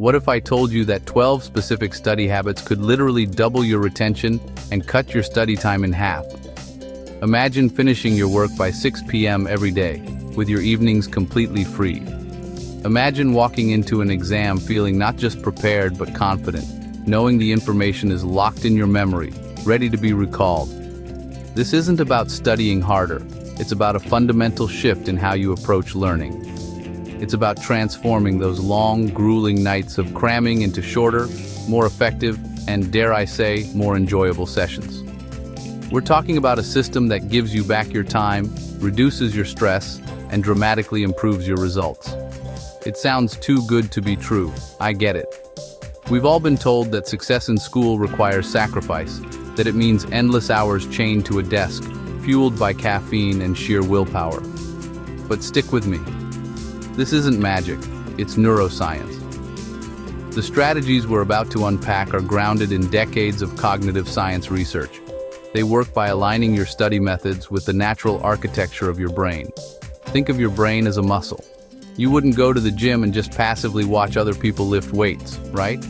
What if I told you that 12 specific study habits could literally double your retention and cut your study time in half? Imagine finishing your work by 6 p.m. every day, with your evenings completely free. Imagine walking into an exam feeling not just prepared but confident, knowing the information is locked in your memory, ready to be recalled. This isn't about studying harder, it's about a fundamental shift in how you approach learning. It's about transforming those long, grueling nights of cramming into shorter, more effective, and dare I say, more enjoyable sessions. We're talking about a system that gives you back your time, reduces your stress, and dramatically improves your results. It sounds too good to be true, I get it. We've all been told that success in school requires sacrifice, that it means endless hours chained to a desk, fueled by caffeine and sheer willpower. But stick with me. This isn't magic, it's neuroscience. The strategies we're about to unpack are grounded in decades of cognitive science research. They work by aligning your study methods with the natural architecture of your brain. Think of your brain as a muscle. You wouldn't go to the gym and just passively watch other people lift weights, right?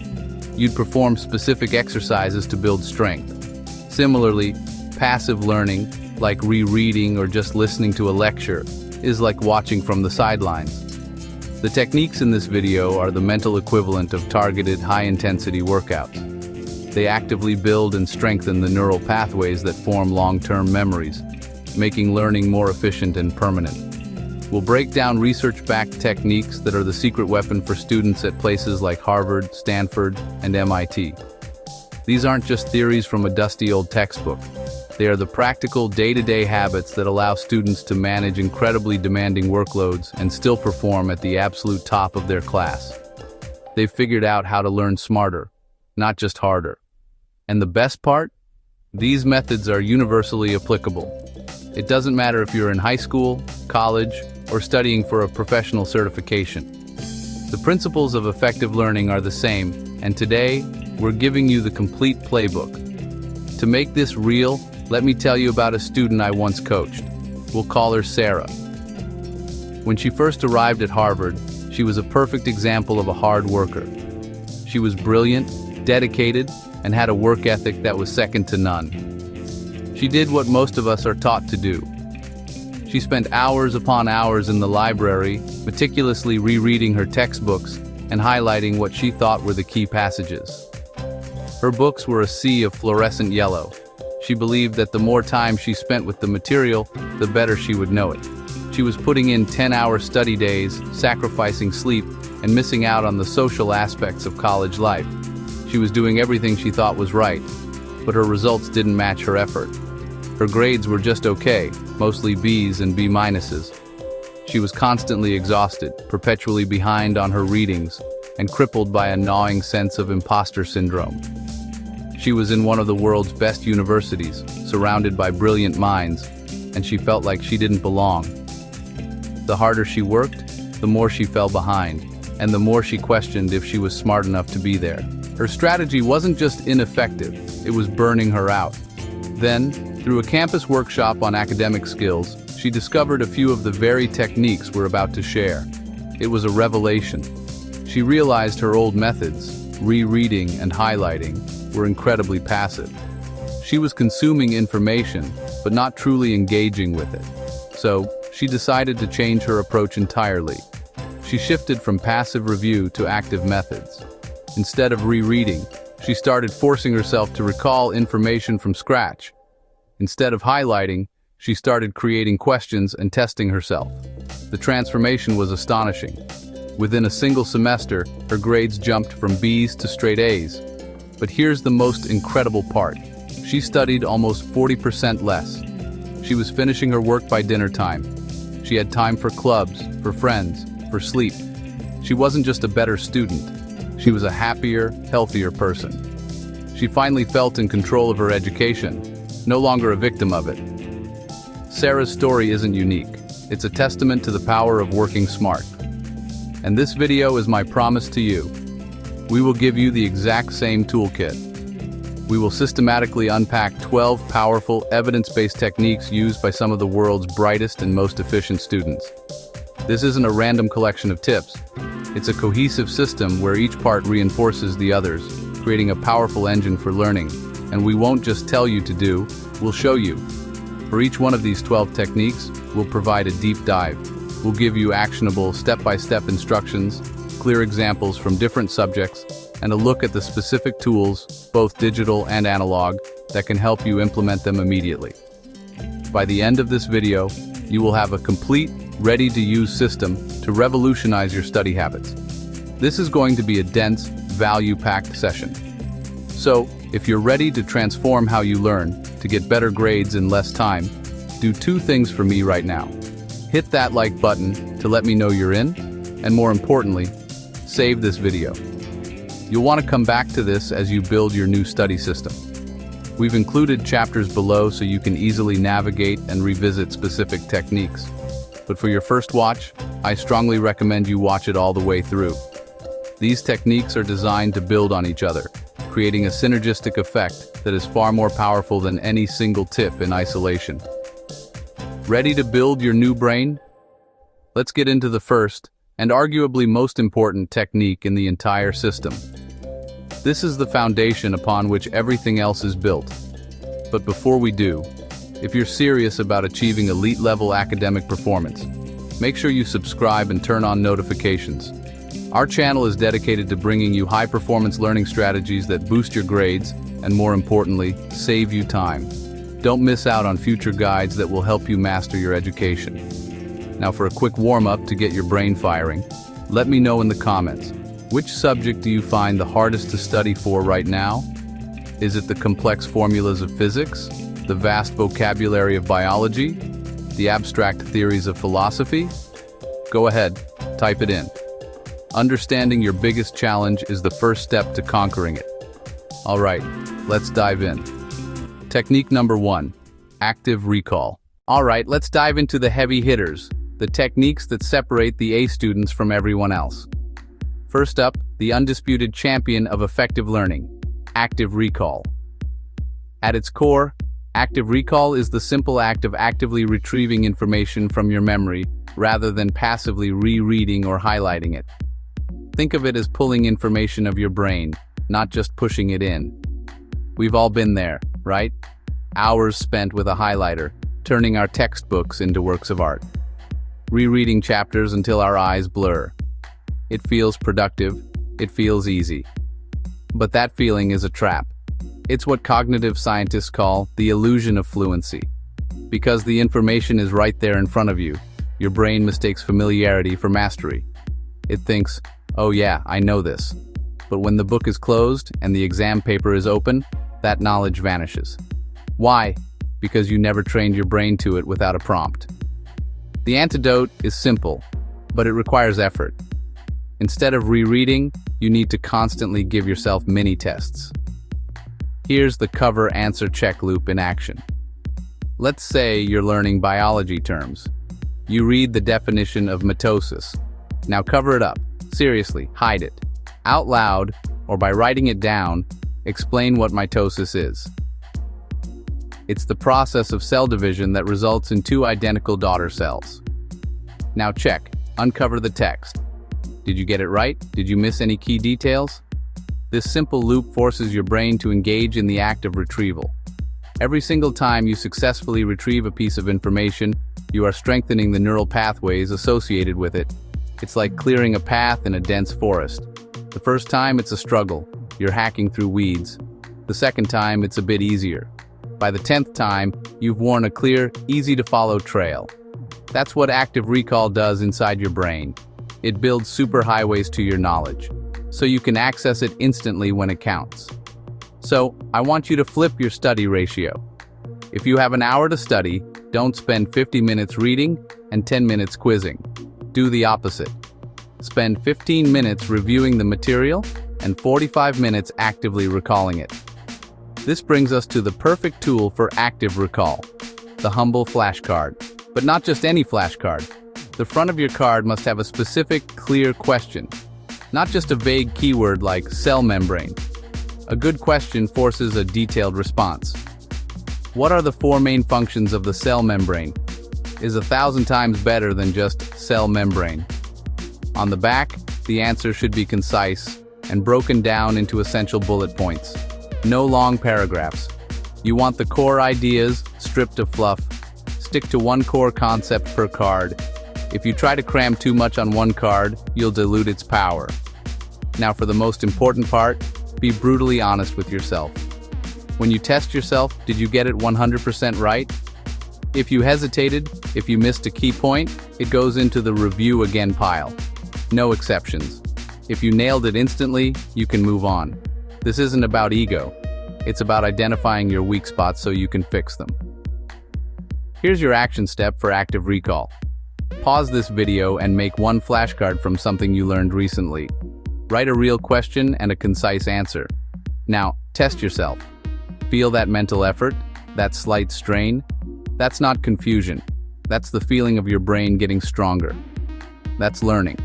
You'd perform specific exercises to build strength. Similarly, passive learning, like rereading or just listening to a lecture, is like watching from the sidelines. The techniques in this video are the mental equivalent of targeted high-intensity workouts. They actively build and strengthen the neural pathways that form long-term memories, making learning more efficient and permanent. We'll break down research-backed techniques that are the secret weapon for students at places like Harvard, Stanford, and MIT. These aren't just theories from a dusty old textbook. They are the practical day-to-day habits that allow students to manage incredibly demanding workloads and still perform at the absolute top of their class. They've figured out how to learn smarter, not just harder. And the best part? These methods are universally applicable. It doesn't matter if you're in high school, college, or studying for a professional certification. The principles of effective learning are the same, and today, we're giving you the complete playbook. To make this real, let me tell you about a student I once coached. We'll call her Sarah. When she first arrived at Harvard, she was a perfect example of a hard worker. She was brilliant, dedicated, and had a work ethic that was second to none. She did what most of us are taught to do. She spent hours upon hours in the library, meticulously rereading her textbooks and highlighting what she thought were the key passages. Her books were a sea of fluorescent yellow. She believed that the more time she spent with the material, the better she would know it. She was putting in 10-hour study days, sacrificing sleep, and missing out on the social aspects of college life. She was doing everything she thought was right, but her results didn't match her effort. Her grades were just okay, mostly B's and B minuses. She was constantly exhausted, perpetually behind on her readings, and crippled by a gnawing sense of imposter syndrome. She was in one of the world's best universities, surrounded by brilliant minds, and she felt like she didn't belong. The harder she worked, the more she fell behind, and the more she questioned if she was smart enough to be there. Her strategy wasn't just ineffective, it was burning her out. Then, through a campus workshop on academic skills, she discovered a few of the very techniques we're about to share. It was a revelation. She realized her old methods, rereading and highlighting, were incredibly passive. She was consuming information, but not truly engaging with it. So, she decided to change her approach entirely. She shifted from passive review to active methods. Instead of rereading, she started forcing herself to recall information from scratch. Instead of highlighting, she started creating questions and testing herself. The transformation was astonishing. Within a single semester, her grades jumped from B's to straight A's. But here's the most incredible part. She studied almost 40% less. She was finishing her work by dinner time. She had time for clubs, for friends, for sleep. She wasn't just a better student. She was a happier, healthier person. She finally felt in control of her education, no longer a victim of it. Sarah's story isn't unique. It's a testament to the power of working smart. And this video is my promise to you. We will give you the exact same toolkit. We will systematically unpack 12 powerful, evidence-based techniques used by some of the world's brightest and most efficient students. This isn't a random collection of tips. It's a cohesive system where each part reinforces the others, creating a powerful engine for learning. And we won't just tell you to do, we'll show you. For each one of these 12 techniques, we'll provide a deep dive. We'll give you actionable, step-by-step instructions, clear examples from different subjects, and a look at the specific tools, both digital and analog, that can help you implement them immediately. By the end of this video, you will have a complete, ready-to-use system to revolutionize your study habits. This is going to be a dense, value-packed session. So, if you're ready to transform how you learn, to get better grades in less time, do two things for me right now. Hit that like button to let me know you're in, and more importantly, save this video. You'll want to come back to this as you build your new study system. We've included chapters below so you can easily navigate and revisit specific techniques. But for your first watch, I strongly recommend you watch it all the way through. These techniques are designed to build on each other, creating a synergistic effect that is far more powerful than any single tip in isolation. Ready to build your new brain? Let's get into the first, and arguably most important technique in the entire system. This is the foundation upon which everything else is built. But before we do, if you're serious about achieving elite-level academic performance, make sure you subscribe and turn on notifications. Our channel is dedicated to bringing you high-performance learning strategies that boost your grades and, more importantly, save you time. Don't miss out on future guides that will help you master your education. Now for a quick warm-up to get your brain firing, let me know in the comments, which subject do you find the hardest to study for right now? Is it the complex formulas of physics, the vast vocabulary of biology, the abstract theories of philosophy? Go ahead, type it in. Understanding your biggest challenge is the first step to conquering it. All right, let's dive in. Technique number 1, active recall. All right, let's dive into the heavy hitters, the techniques that separate the A students from everyone else. First up, the undisputed champion of effective learning, active recall. At its core, active recall is the simple act of actively retrieving information from your memory rather than passively rereading or highlighting it. Think of it as pulling information of your brain, not just pushing it in. We've all been there, right? Hours spent with a highlighter, turning our textbooks into works of art. Rereading chapters until our eyes blur. It feels productive, it feels easy. But that feeling is a trap. It's what cognitive scientists call the illusion of fluency. Because the information is right there in front of you, your brain mistakes familiarity for mastery. It thinks, oh yeah, I know this. But when the book is closed and the exam paper is open, that knowledge vanishes. Why? Because you never trained your brain to it without a prompt. The antidote is simple, but it requires effort. Instead of rereading, you need to constantly give yourself mini-tests. Here's the cover-answer check loop in action. Let's say you're learning biology terms. You read the definition of mitosis. Now cover it up. Seriously, hide it. Out loud, or by writing it down, explain what mitosis is. It's the process of cell division that results in two identical daughter cells. Now check. Uncover the text. Did you get it right? Did you miss any key details? This simple loop forces your brain to engage in the act of retrieval. Every single time you successfully retrieve a piece of information, you are strengthening the neural pathways associated with it. It's like clearing a path in a dense forest. The first time it's a struggle. You're hacking through weeds. The second time it's a bit easier. By the 10th time, you've worn a clear, easy-to-follow trail. That's what active recall does inside your brain. It builds superhighways to your knowledge, so you can access it instantly when it counts. So, I want you to flip your study ratio. If you have an hour to study, don't spend 50 minutes reading and 10 minutes quizzing. Do the opposite. Spend 15 minutes reviewing the material and 45 minutes actively recalling it. This brings us to the perfect tool for active recall, the humble flashcard. But not just any flashcard. The front of your card must have a specific, clear question, not just a vague keyword like cell membrane. A good question forces a detailed response. What are the four main functions of the cell membrane? Is 1,000 times better than just cell membrane. On the back, the answer should be concise and broken down into essential bullet points. No long paragraphs. You want the core ideas stripped of fluff. Stick to one core concept per card. If you try to cram too much on one card, you'll dilute its power. Now for the most important part, be brutally honest with yourself. When you test yourself, did you get it 100% right? If you hesitated, if you missed a key point, it goes into the review again pile. No exceptions. If you nailed it instantly, you can move on. This isn't about ego. It's about identifying your weak spots so you can fix them. Here's your action step for active recall. Pause this video and make one flashcard from something you learned recently. Write a real question and a concise answer. Now, test yourself. Feel that mental effort, that slight strain? That's not confusion. That's the feeling of your brain getting stronger. That's learning.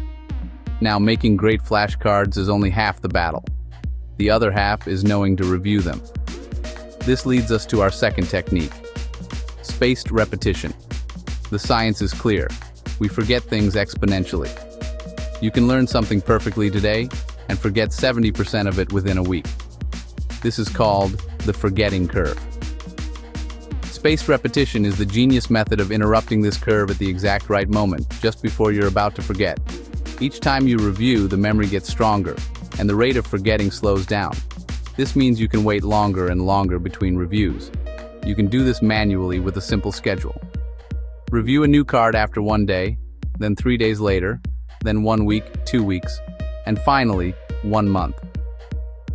Now, making great flashcards is only half the battle. The other half is knowing to review them. This leads us to our second technique. Spaced repetition. The science is clear. We forget things exponentially. You can learn something perfectly today and forget 70% of it within a week. This is called the forgetting curve. Spaced repetition is the genius method of interrupting this curve at the exact right moment, just before you're about to forget. Each time you review, the memory gets stronger, and the rate of forgetting slows down. This means you can wait longer and longer between reviews. You can do this manually with a simple schedule. Review a new card after 1 day, then 3 days later, then 1 week, 2 weeks, and finally, 1 month.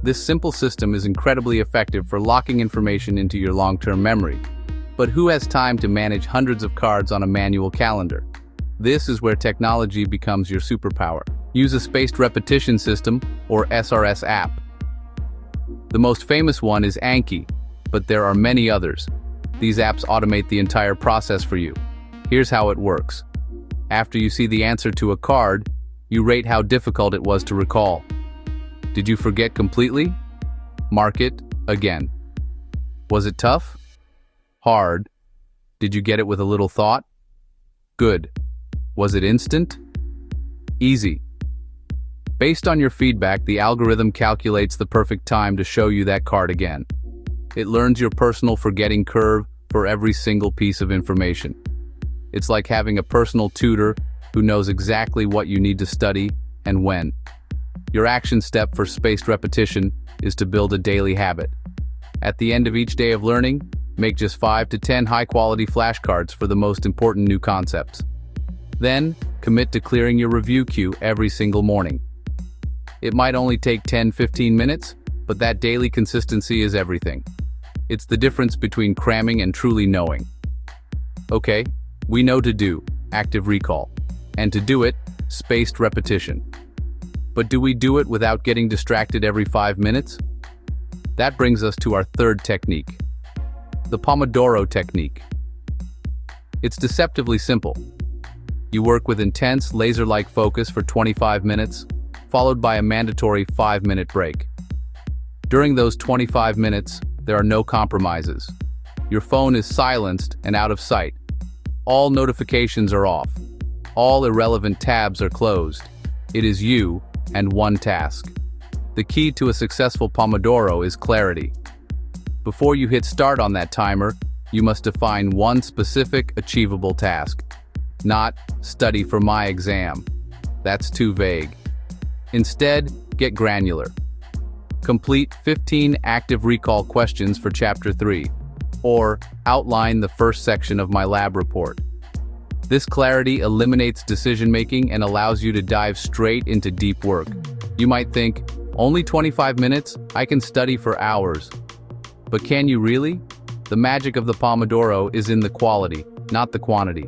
This simple system is incredibly effective for locking information into your long-term memory. But who has time to manage hundreds of cards on a manual calendar? This is where technology becomes your superpower. Use a spaced repetition system, or SRS app. The most famous one is Anki, but there are many others. These apps automate the entire process for you. Here's how it works. After you see the answer to a card, you rate how difficult it was to recall. Did you forget completely? Mark it again. Was it tough? Hard. Did you get it with a little thought? Good. Was it instant? Easy. Based on your feedback, the algorithm calculates the perfect time to show you that card again. It learns your personal forgetting curve for every single piece of information. It's like having a personal tutor who knows exactly what you need to study and when. Your action step for spaced repetition is to build a daily habit. At the end of each day of learning, make just 5 to 10 high-quality flashcards for the most important new concepts. Then, commit to clearing your review queue every single morning. It might only take 10-15 minutes, but that daily consistency is everything. It's the difference between cramming and truly knowing. Okay, we know to do active recall, and to do it, spaced repetition. But do we do it without getting distracted every 5 minutes? That brings us to our third technique. The Pomodoro Technique. It's deceptively simple. You work with intense, laser-like focus for 25 minutes, followed by a mandatory 5-minute break. During those 25 minutes, there are no compromises. Your phone is silenced and out of sight. All notifications are off. All irrelevant tabs are closed. It is you and one task. The key to a successful Pomodoro is clarity. Before you hit start on that timer, you must define one specific, achievable task. Not study for my exam. That's too vague. Instead, get granular. Complete 15 active recall questions for Chapter 3, or outline the first section of my lab report. This clarity eliminates decision-making and allows you to dive straight into deep work. You might think, only 25 minutes? I can study for hours. But can you really? The magic of the Pomodoro is in the quality, not the quantity.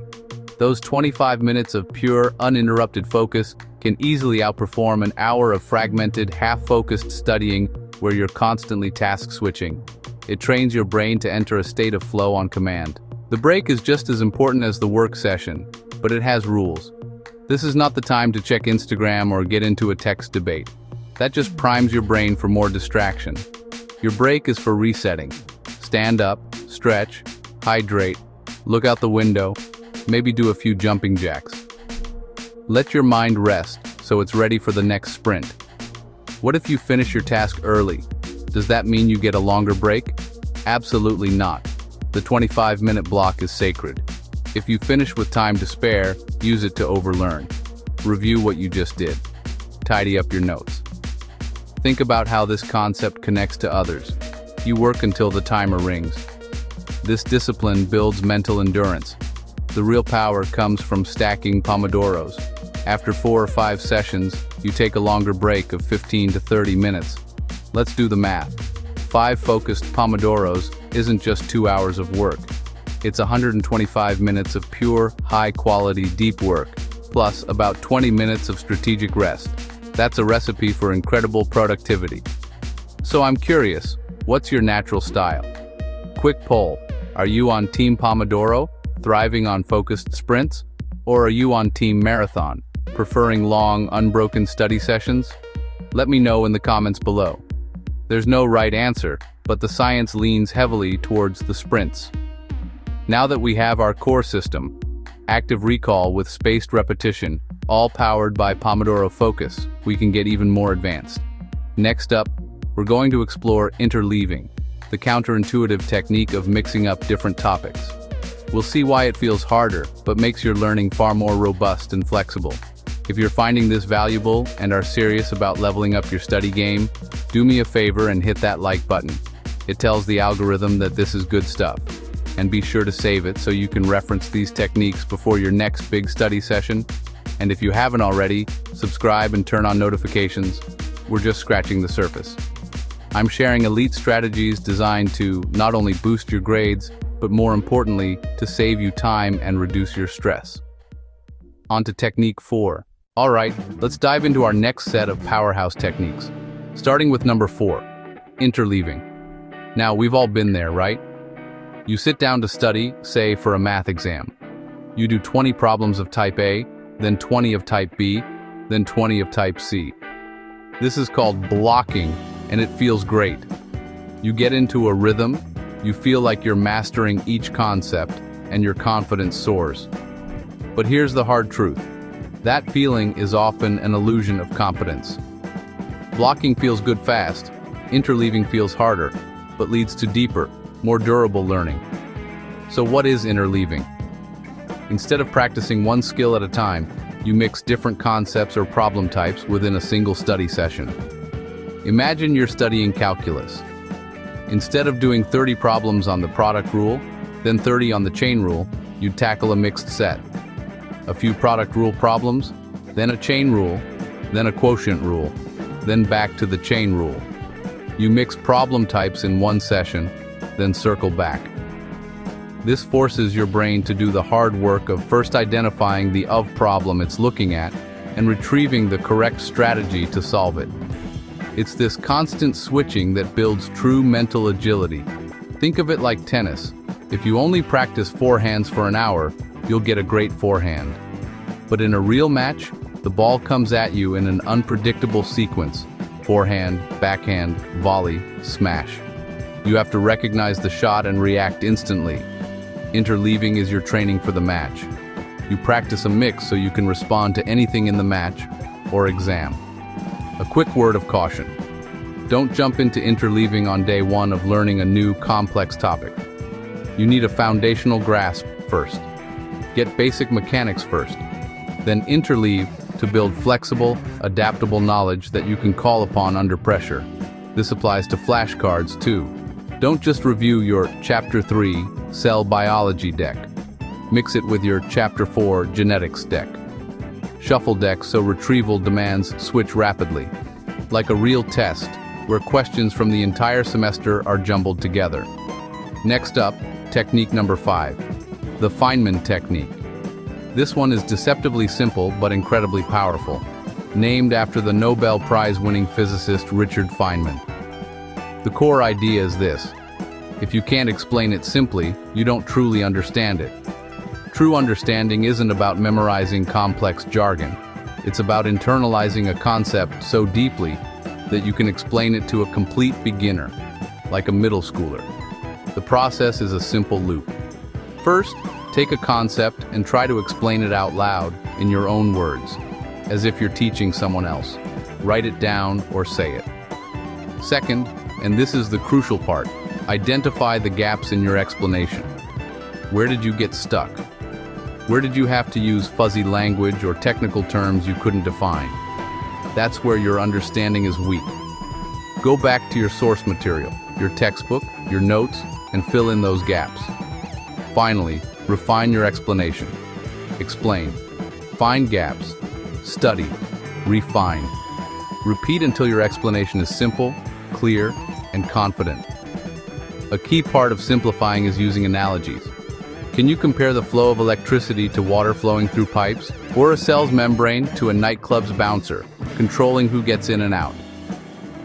Those 25 minutes of pure, uninterrupted focus can easily outperform an hour of fragmented, half-focused studying where you're constantly task-switching. It trains your brain to enter a state of flow on command. The break is just as important as the work session, but it has rules. This is not the time to check Instagram or get into a text debate. That just primes your brain for more distraction. Your break is for resetting. Stand up, stretch, hydrate, look out the window, maybe do a few jumping jacks. Let your mind rest so it's ready for the next sprint. What if you finish your task early? Does that mean you get a longer break? Absolutely not. The 25-minute block is sacred. If you finish with time to spare, use it to overlearn. Review what you just did. Tidy up your notes. Think about how this concept connects to others. You work until the timer rings. This discipline builds mental endurance. The real power comes from stacking Pomodoros. After 4 or 5 sessions, you take a longer break of 15 to 30 minutes. Let's do the math. 5 focused Pomodoros isn't just 2 hours of work. It's 125 minutes of pure, high-quality deep work, plus about 20 minutes of strategic rest. That's a recipe for incredible productivity. So I'm curious, what's your natural style? Quick poll, are you on Team Pomodoro, thriving on focused sprints? Or are you on Team Marathon, preferring long, unbroken study sessions? Let me know in the comments below. There's no right answer, but the science leans heavily towards the sprints. Now that we have our core system, active recall with spaced repetition, all powered by Pomodoro Focus, we can get even more advanced. Next up, we're going to explore interleaving, the counterintuitive technique of mixing up different topics. We'll see why it feels harder, but makes your learning far more robust and flexible. If you're finding this valuable and are serious about leveling up your study game, do me a favor and hit that like button. It tells the algorithm that this is good stuff. And be sure to save it so you can reference these techniques before your next big study session. And if you haven't already, subscribe and turn on notifications. We're just scratching the surface. I'm sharing elite strategies designed to not only boost your grades, but more importantly, to save you time and reduce your stress. On to technique 4. All right, let's dive into our next set of powerhouse techniques. Starting with number 4, interleaving. Now, we've all been there, right? You sit down to study, say, for a math exam. You do 20 problems of type A, then 20 of type B, then 20 of type C. This is called blocking, and it feels great. You get into a rhythm, you feel like you're mastering each concept, and your confidence soars. But here's the hard truth. That feeling is often an illusion of competence. Blocking feels good fast, interleaving feels harder, but leads to deeper, more durable learning. So what is interleaving? Instead of practicing one skill at a time, you mix different concepts or problem types within a single study session. Imagine you're studying calculus. Instead of doing 30 problems on the product rule, then 30 on the chain rule, you'd tackle a mixed set. A few product rule problems, then a chain rule, then a quotient rule, then back to the chain rule. You mix problem types in one session, then circle back. This forces your brain to do the hard work of first identifying the problem it's looking at and retrieving the correct strategy to solve it. It's this constant switching that builds true mental agility. Think of it like tennis. If you only practice forehands for an hour, you'll get a great forehand. But in a real match, the ball comes at you in an unpredictable sequence: forehand, backhand, volley, smash. You have to recognize the shot and react instantly. Interleaving is your training for the match. You practice a mix so you can respond to anything in the match or exam. A quick word of caution. Don't jump into interleaving on day one of learning a new, complex topic. You need a foundational grasp first. Get basic mechanics first. Then interleave to build flexible, adaptable knowledge that you can call upon under pressure. This applies to flashcards too. Don't just review your Chapter 3 Cell Biology deck. Mix it with your Chapter 4 Genetics deck. Shuffle decks so retrieval demands switch rapidly. Like a real test, where questions from the entire semester are jumbled together. Next up, technique number 5, the Feynman Technique. This one is deceptively simple but incredibly powerful, named after the Nobel Prize-winning physicist Richard Feynman. The core idea is this: if you can't explain it simply, you don't truly understand it. True understanding isn't about memorizing complex jargon. It's about internalizing a concept so deeply that you can explain it to a complete beginner, like a middle schooler. The process is a simple loop. First, take a concept and try to explain it out loud in your own words. as if you're teaching someone else. Write it down or say it. Second, and this is the crucial part, identify the gaps in your explanation. Where did you get stuck? Where did you have to use fuzzy language or technical terms you couldn't define? That's where your understanding is weak. Go back to your source material, your textbook, your notes, and fill in those gaps. Finally, refine your explanation. Explain. Find gaps. Study. Refine. Repeat until your explanation is simple, clear, and confident. A key part of simplifying is using analogies. Can you compare the flow of electricity to water flowing through pipes, or a cell's membrane to a nightclub's bouncer, controlling who gets in and out?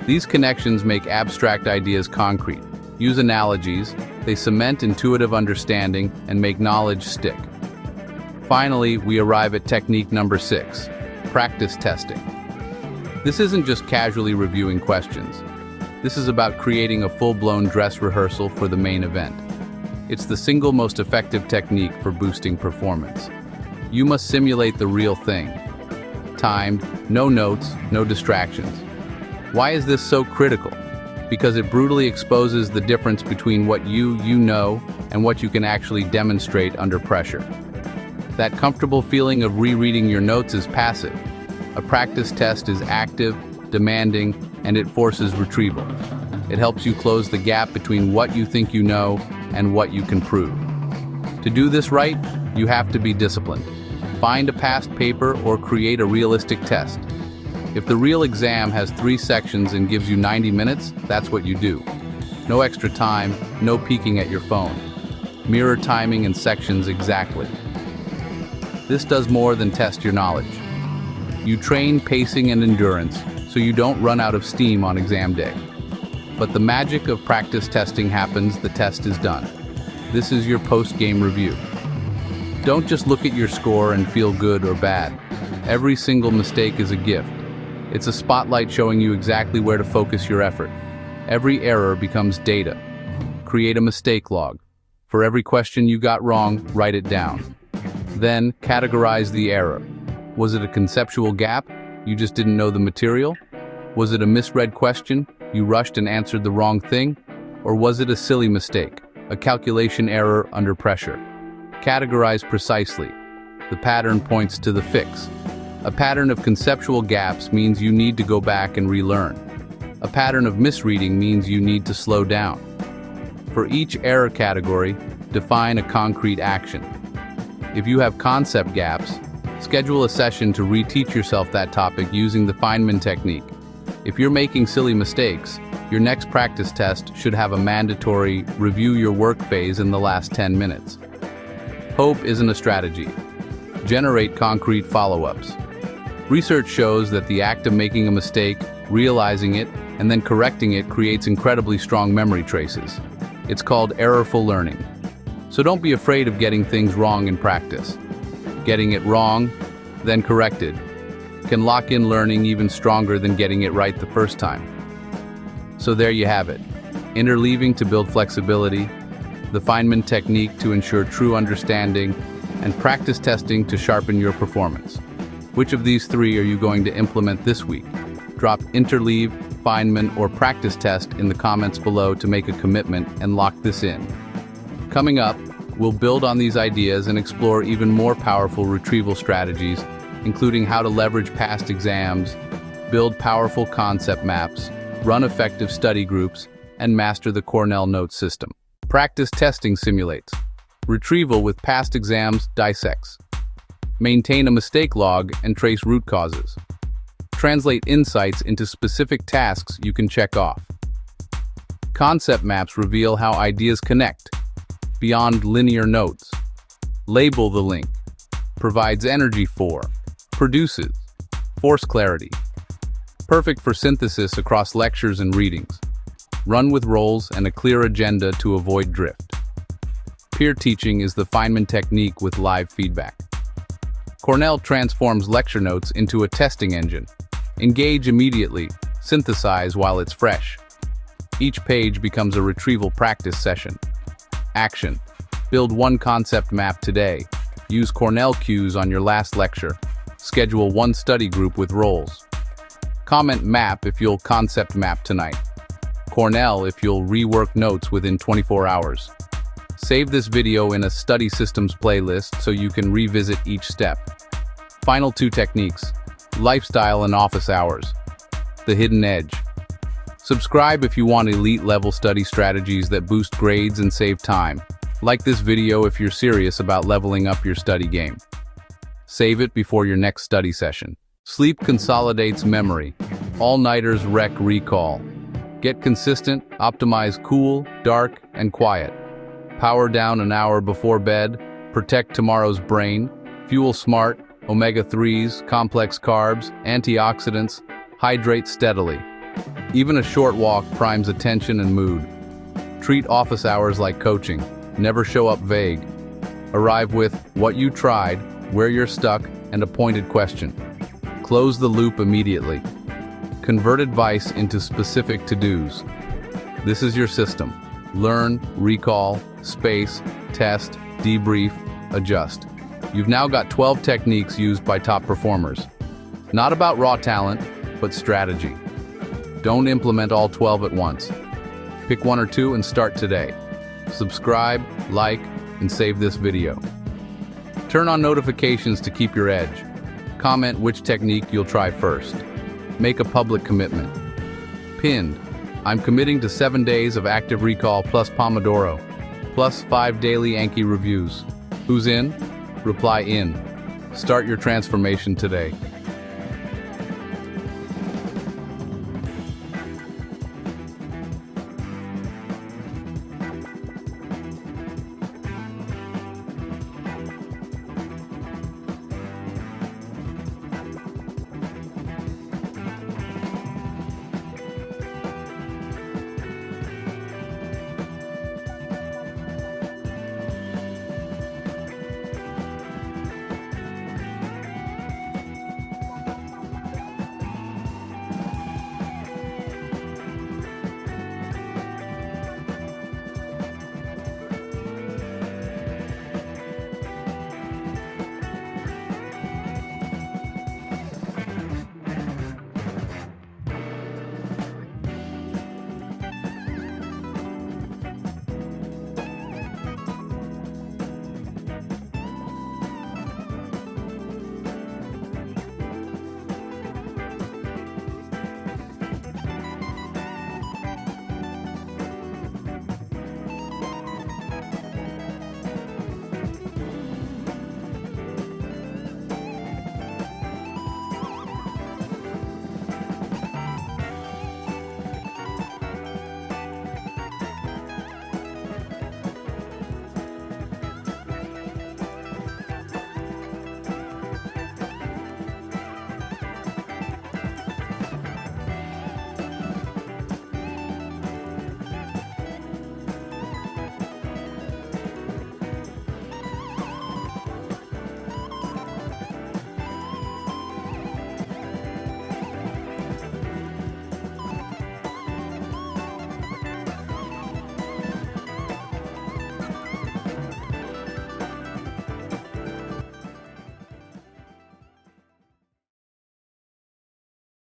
These connections make abstract ideas concrete. Use analogies, they cement intuitive understanding and make knowledge stick. Finally, we arrive at technique number 6, practice testing. This isn't just casually reviewing questions. This is about creating a full-blown dress rehearsal for the main event. It's the single most effective technique for boosting performance. You must simulate the real thing. Timed, no notes, no distractions. Why is this so critical? Because it brutally exposes the difference between what you know and what you can actually demonstrate under pressure. That comfortable feeling of rereading your notes is passive. A practice test is active, demanding, and it forces retrieval. It helps you close the gap between what you think you know and what you can prove. To do this right, you have to be disciplined. Find a past paper or create a realistic test. If the real exam has 3 sections and gives you 90 minutes, that's what you do. No extra time, no peeking at your phone. Mirror timing and sections exactly. This does more than test your knowledge. You train pacing and endurance so you don't run out of steam on exam day. But the magic of practice testing happens the test is done. This is your post-game review. Don't just look at your score and feel good or bad. Every single mistake is a gift. It's a spotlight showing you exactly where to focus your effort. Every error becomes data. Create a mistake log. For every question you got wrong, write it down. Then, categorize the error. Was it a conceptual gap? You just didn't know the material? Was it a misread question? You rushed and answered the wrong thing? Or was it a silly mistake, a calculation error under pressure? Categorize precisely. The pattern points to the fix. A pattern of conceptual gaps means you need to go back and relearn. A pattern of misreading means you need to slow down. For each error category, define a concrete action. If you have concept gaps, schedule a session to reteach yourself that topic using the Feynman Technique. If you're making silly mistakes, your next practice test should have a mandatory review your work phase in the last 10 minutes. Hope isn't a strategy. Generate concrete follow-ups. Research shows that the act of making a mistake, realizing it, and then correcting it creates incredibly strong memory traces. It's called errorful learning. So don't be afraid of getting things wrong in practice. Getting it wrong, then corrected, can lock in learning even stronger than getting it right the first time. So there you have it. Interleaving to build flexibility, the Feynman technique to ensure true understanding, and practice testing to sharpen your performance. Which of these 3 are you going to implement this week? Drop interleave, Feynman, or practice test in the comments below to make a commitment and lock this in. Coming up, we'll build on these ideas and explore even more powerful retrieval strategies, including how to leverage past exams, build powerful concept maps, run effective study groups, and master the Cornell Notes system. Practice testing simulates. Retrieval with past exams dissects. Maintain a mistake log and trace root causes. Translate insights into specific tasks you can check off. Concept maps reveal how ideas connect, beyond linear notes. Label the link. Provides energy for. Produces. Force clarity. Perfect for synthesis across lectures and readings. Run with roles and a clear agenda to avoid drift. Peer teaching is the Feynman technique with live feedback. Cornell transforms lecture notes into a testing engine. Engage immediately, synthesize while it's fresh. Each page becomes a retrieval practice session. Action. Build one concept map today. Use Cornell cues on your last lecture. Schedule one study group with roles. Comment map if you'll concept map tonight. Cornell if you'll rework notes within 24 hours. Save this video in a study systems playlist so you can revisit each step. Final 2 techniques: lifestyle and office hours. The hidden edge. Subscribe if you want elite-level study strategies that boost grades and save time. Like this video if you're serious about leveling up your study game. Save it before your next study session. Sleep consolidates memory. All-nighters wreck recall. Get consistent, optimize cool, dark, and quiet. Power down an hour before bed, protect tomorrow's brain, fuel smart, omega-3s, complex carbs, antioxidants, hydrate steadily. Even a short walk primes attention and mood. Treat office hours like coaching. Never show up vague. Arrive with what you tried, where you're stuck, and a pointed question. Close the loop immediately. Convert advice into specific to-dos. This is your system. Learn, recall, space, test, debrief, adjust. You've now got 12 techniques used by top performers. Not about raw talent, but strategy. Don't implement all 12 at once. Pick 1 or 2 and start today. Subscribe, like, and save this video. Turn on notifications to keep your edge. Comment which technique you'll try first. Make a public commitment. Pinned. I'm committing to 7 days of active recall plus Pomodoro, plus 5 daily Anki reviews. Who's in? Reply in. Start your transformation today.